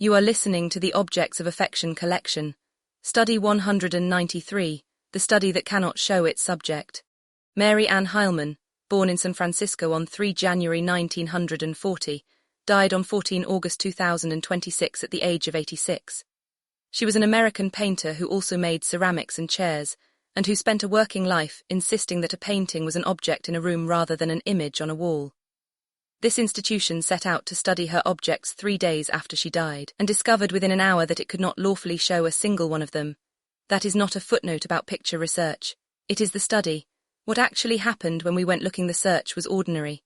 You are listening to the Objects of Affection collection, Study 193, the study that cannot show its subject. Mary Ann Heilman, born in San Francisco on 3 January 1940, died on 14 August 2026 at the age of 86. She was an American painter who also made ceramics and chairs, and who spent a working life insisting that a painting was an object in a room rather than an image on a wall. This institution set out to study her objects 3 days after she died, and discovered within an hour that it could not lawfully show a single one of them. That is not a footnote about picture research. It is the study. What actually happened when we went looking the search was ordinary.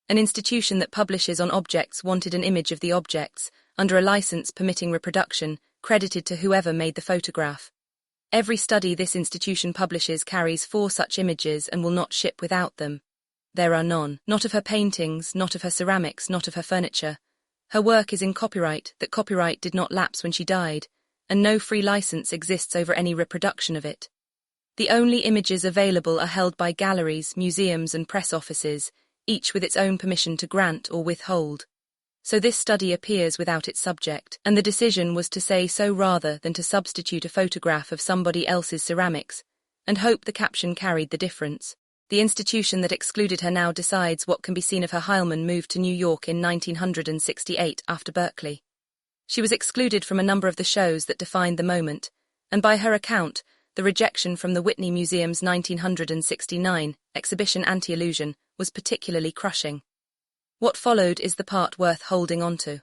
An institution that publishes on objects wanted an image of the objects, under a license permitting reproduction, credited to whoever made the photograph. Every study this institution publishes carries 4 such images and will not ship without them. There are none. Not of her paintings, not of her ceramics, not of her furniture. Her work is in copyright, that copyright did not lapse when she died, and no free license exists over any reproduction of it. The only images available are held by galleries, museums and press offices, each with its own permission to grant or withhold. So this study appears without its subject, and the decision was to say so rather than to substitute a photograph of somebody else's ceramics, and hope the caption carried the difference. The institution that excluded her now decides what can be seen of her. Heilman moved to New York in 1968 after Berkeley. She was excluded from a number of the shows that defined the moment, and by her account, the rejection from the Whitney Museum's 1969 exhibition Anti-Illusion was particularly crushing. What followed is the part worth holding onto.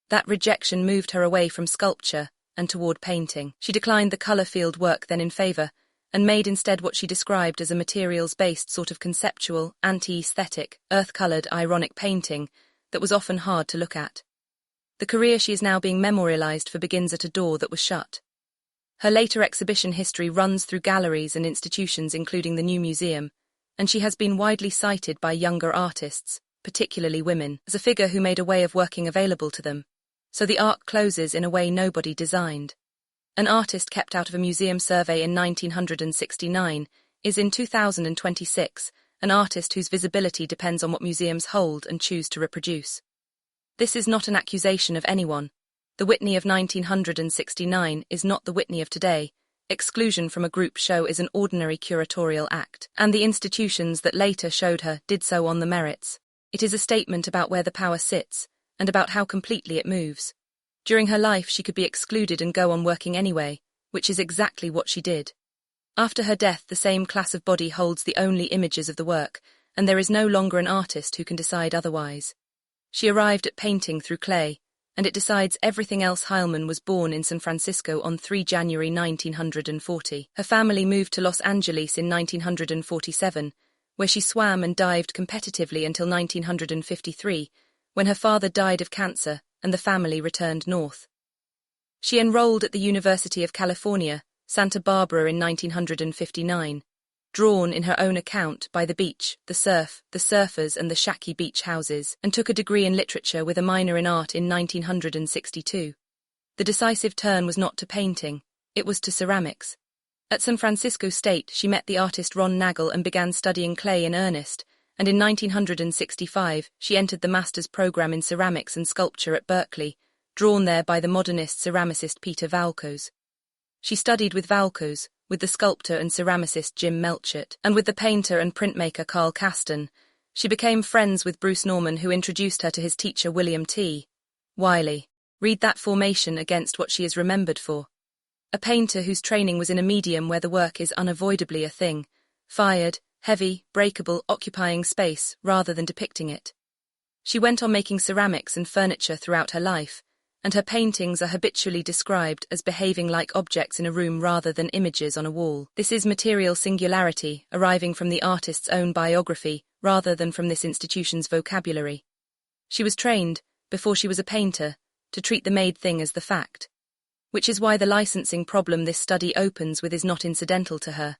That rejection moved her away from sculpture and toward painting. She declined the color-field work then in favor, and made instead what she described as a materials-based sort of conceptual, anti-aesthetic, earth-colored, ironic painting that was often hard to look at. The career she is now being memorialized for begins at a door that was shut. Her later exhibition history runs through galleries and institutions including the New Museum, and she has been widely cited by younger artists, particularly women, as a figure who made a way of working available to them. So the arc closes in a way nobody designed. An artist kept out of a museum survey in 1969 is in 2026 an artist whose visibility depends on what museums hold and choose to reproduce. This is not an accusation of anyone. The Whitney of 1969 is not the Whitney of today. Exclusion from a group show is an ordinary curatorial act, and the institutions that later showed her did so on the merits. It is a statement about where the power sits, and about how completely it moves. During her life she could be excluded and go on working anyway, which is exactly what she did. After her death the same class of body holds the only images of the work, and there is no longer an artist who can decide otherwise. She arrived at painting through clay, and it decides everything else. Heilman was born in San Francisco on 3 January 1940. Her family moved to Los Angeles in 1947, where she swam and dived competitively until 1953, when her father died of cancer and the family returned north. She enrolled at the University of California, Santa Barbara in 1959, drawn in her own account by the beach, the surf, the surfers and the shacky beach houses, and took a degree in literature with a minor in art in 1962. The decisive turn was not to painting, it was to ceramics. At San Francisco State she met the artist Ron Nagel and began studying clay in earnest, and in 1965 she entered the master's program in ceramics and sculpture at Berkeley, drawn there by the modernist ceramicist Peter Valkos. She studied with Valkos, with the sculptor and ceramicist Jim Melchett, and with the painter and printmaker Carl Kasten. She became friends with Bruce Norman, who introduced her to his teacher William T. Wiley. Read that formation against what she is remembered for. A painter whose training was in a medium where the work is unavoidably a thing, fired, heavy, breakable, occupying space rather than depicting it. She went on making ceramics and furniture throughout her life, and her paintings are habitually described as behaving like objects in a room rather than images on a wall. This is material singularity, arriving from the artist's own biography rather than from this institution's vocabulary. She was trained, before she was a painter, to treat the made thing as the fact. Which is why the licensing problem this study opens with is not incidental to her.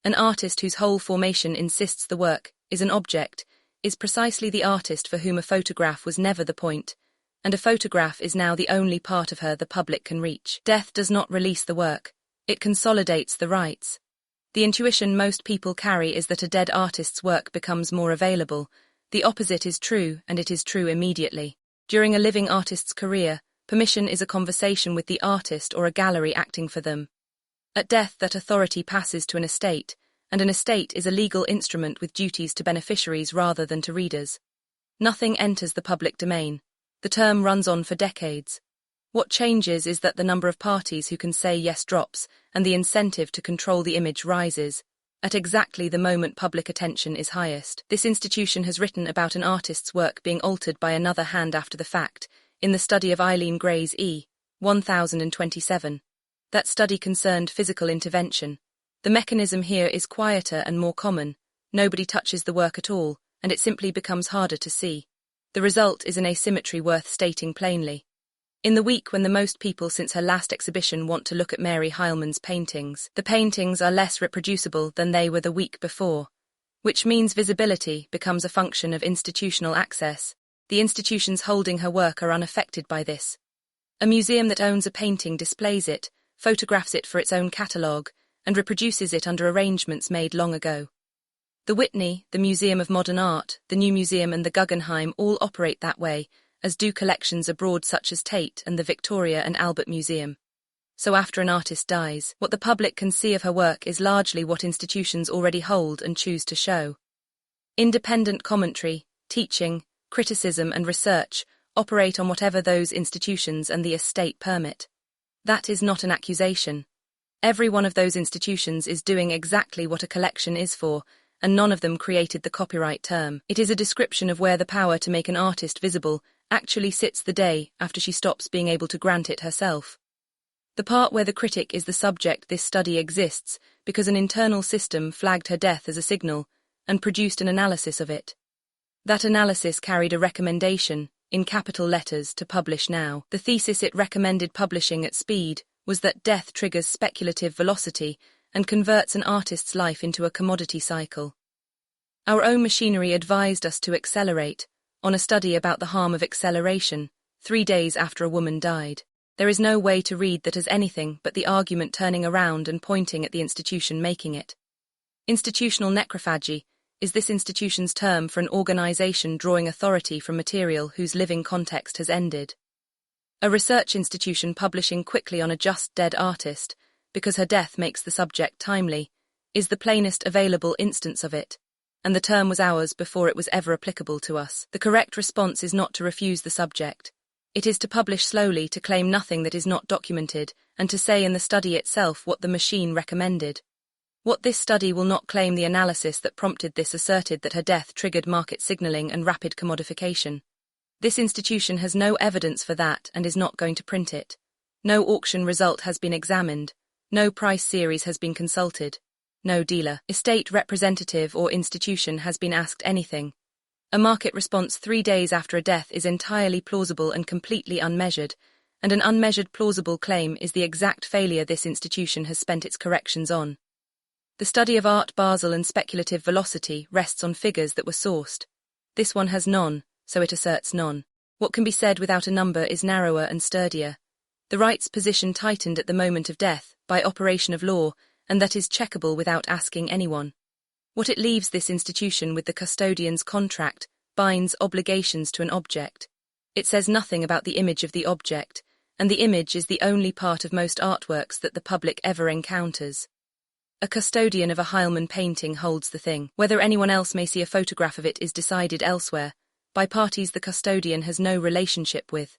An artist whose whole formation insists the work is an object is precisely the artist for whom a photograph was never the point, and a photograph is now the only part of her the public can reach. Death does not release the work, it consolidates the rights. The intuition most people carry is that a dead artist's work becomes more available. The opposite is true, and it is true immediately. During a living artist's career, Permission is a conversation with the artist or a gallery acting for them. At death, that authority passes to an estate, and an estate is a legal instrument with duties to beneficiaries rather than to readers. Nothing enters the public domain. The term runs on for decades. What changes is that the number of parties who can say yes drops, and the incentive to control the image rises, at exactly the moment public attention is highest. This institution has written about an artist's work being altered by another hand after the fact, in the study of Eileen Gray's E. 1027. That study concerned physical intervention. The mechanism here is quieter and more common. Nobody touches the work at all, and it simply becomes harder to see. The result is an asymmetry worth stating plainly. In the week when the most people since her last exhibition want to look at Mary Heilmann's paintings, the paintings are less reproducible than they were the week before, which means visibility becomes a function of institutional access. The institutions holding her work are unaffected by this. A museum that owns a painting displays it, photographs it for its own catalogue, and reproduces it under arrangements made long ago. The Whitney, the Museum of Modern Art, the New Museum and the Guggenheim all operate that way, as do collections abroad such as Tate and the Victoria and Albert Museum. So after an artist dies, what the public can see of her work is largely what institutions already hold and choose to show. Independent commentary, teaching, criticism and research operate on whatever those institutions and the estate permit. That is not an accusation. Every one of those institutions is doing exactly what a collection is for, and none of them created the copyright term. It is a description of where the power to make an artist visible actually sits the day after she stops being able to grant it herself. The part where the critic is the subject this study exists because an internal system flagged her death as a signal and produced an analysis of it. That analysis carried a recommendation, in capital letters, to publish now. The thesis it recommended publishing at speed was that death triggers speculative velocity and converts an artist's life into a commodity cycle. Our own machinery advised us to accelerate, on a study about the harm of acceleration, 3 days after a woman died. There is no way to read that as anything but the argument turning around and pointing at the institution making it. Institutional necrophagy is this institution's term for an organization drawing authority from material whose living context has ended. A research institution publishing quickly on a just dead artist, because her death makes the subject timely, is the plainest available instance of it, and the term was ours before it was ever applicable to us. The correct response is not to refuse the subject. It is to publish slowly, to claim nothing that is not documented, and to say in the study itself what the machine recommended. What this study will not claim the analysis that prompted this asserted that her death triggered market signaling and rapid commodification. This institution has no evidence for that and is not going to print it. No auction result has been examined. No price series has been consulted. No dealer, estate representative or institution has been asked anything. A market response 3 days after a death is entirely plausible and completely unmeasured, and an unmeasured plausible claim is the exact failure this institution has spent its corrections on. The study of Art Basel and speculative velocity rests on figures that were sourced. This one has none, so it asserts none. What can be said without a number is narrower and sturdier. The right's position tightened at the moment of death, by operation of law, and that is checkable without asking anyone. What it leaves this institution with the custodian's contract binds obligations to an object. It says nothing about the image of the object, and the image is the only part of most artworks that the public ever encounters. A custodian of a Heilmann painting holds the thing. Whether anyone else may see a photograph of it is decided elsewhere, by parties the custodian has no relationship with.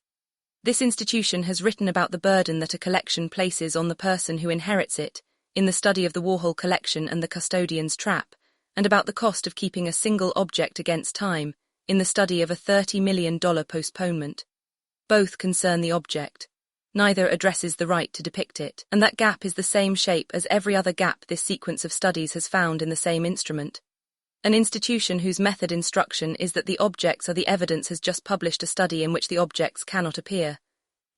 This institution has written about the burden that a collection places on the person who inherits it, in the study of the Warhol collection and the custodian's trap, and about the cost of keeping a single object against time, in the study of a $30 million postponement. Both concern the object. Neither addresses the right to depict it, and that gap is the same shape as every other gap this sequence of studies has found in the same instrument. An institution whose method instruction is that the objects are the evidence has just published a study in which the objects cannot appear.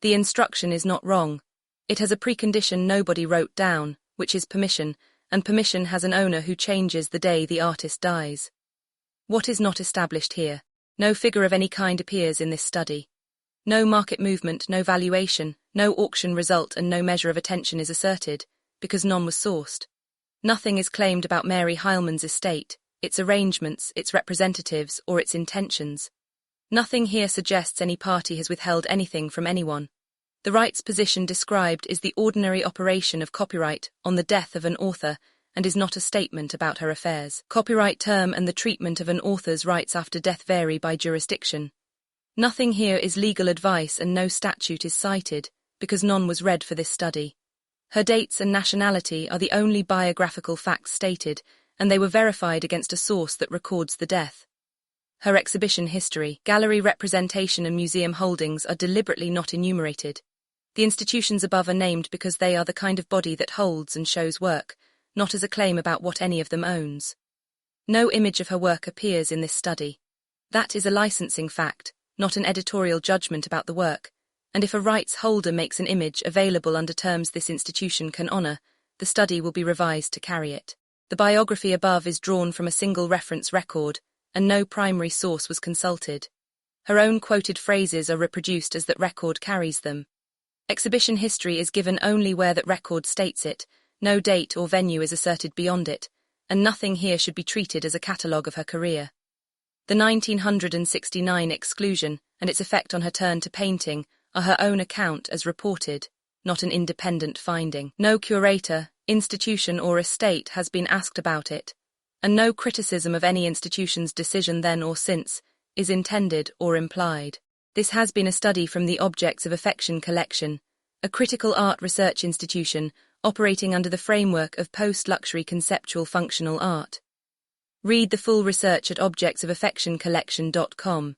The instruction is not wrong. It has a precondition nobody wrote down, which is permission, and permission has an owner who changes the day the artist dies. What is not established here? No figure of any kind appears in this study. No market movement, no valuation, no auction result and no measure of attention is asserted, because none was sourced. Nothing is claimed about Mary Heilmann's estate, its arrangements, its representatives, or its intentions. Nothing here suggests any party has withheld anything from anyone. The rights position described is the ordinary operation of copyright on the death of an author and is not a statement about her affairs. Copyright term and the treatment of an author's rights after death vary by jurisdiction. Nothing here is legal advice and no statute is cited, because none was read for this study. Her dates and nationality are the only biographical facts stated, and they were verified against a source that records the death. Her exhibition history, gallery representation and museum holdings are deliberately not enumerated. The institutions above are named because they are the kind of body that holds and shows work, not as a claim about what any of them owns. No image of her work appears in this study. That is a licensing fact, not an editorial judgment about the work, and if a rights holder makes an image available under terms this institution can honor, the study will be revised to carry it. The biography above is drawn from a single reference record, and no primary source was consulted. Her own quoted phrases are reproduced as that record carries them. Exhibition history is given only where that record states it, no date or venue is asserted beyond it, and nothing here should be treated as a catalogue of her career. The 1969 exclusion and its effect on her turn to painting are her own account as reported, not an independent finding. No curator, institution or estate has been asked about it, and no criticism of any institution's decision then or since is intended or implied. This has been a study from the Objects of Affection collection, a critical art research institution operating under the framework of post-luxury conceptual functional art. Read the full research at objectsofaffectioncollection.com.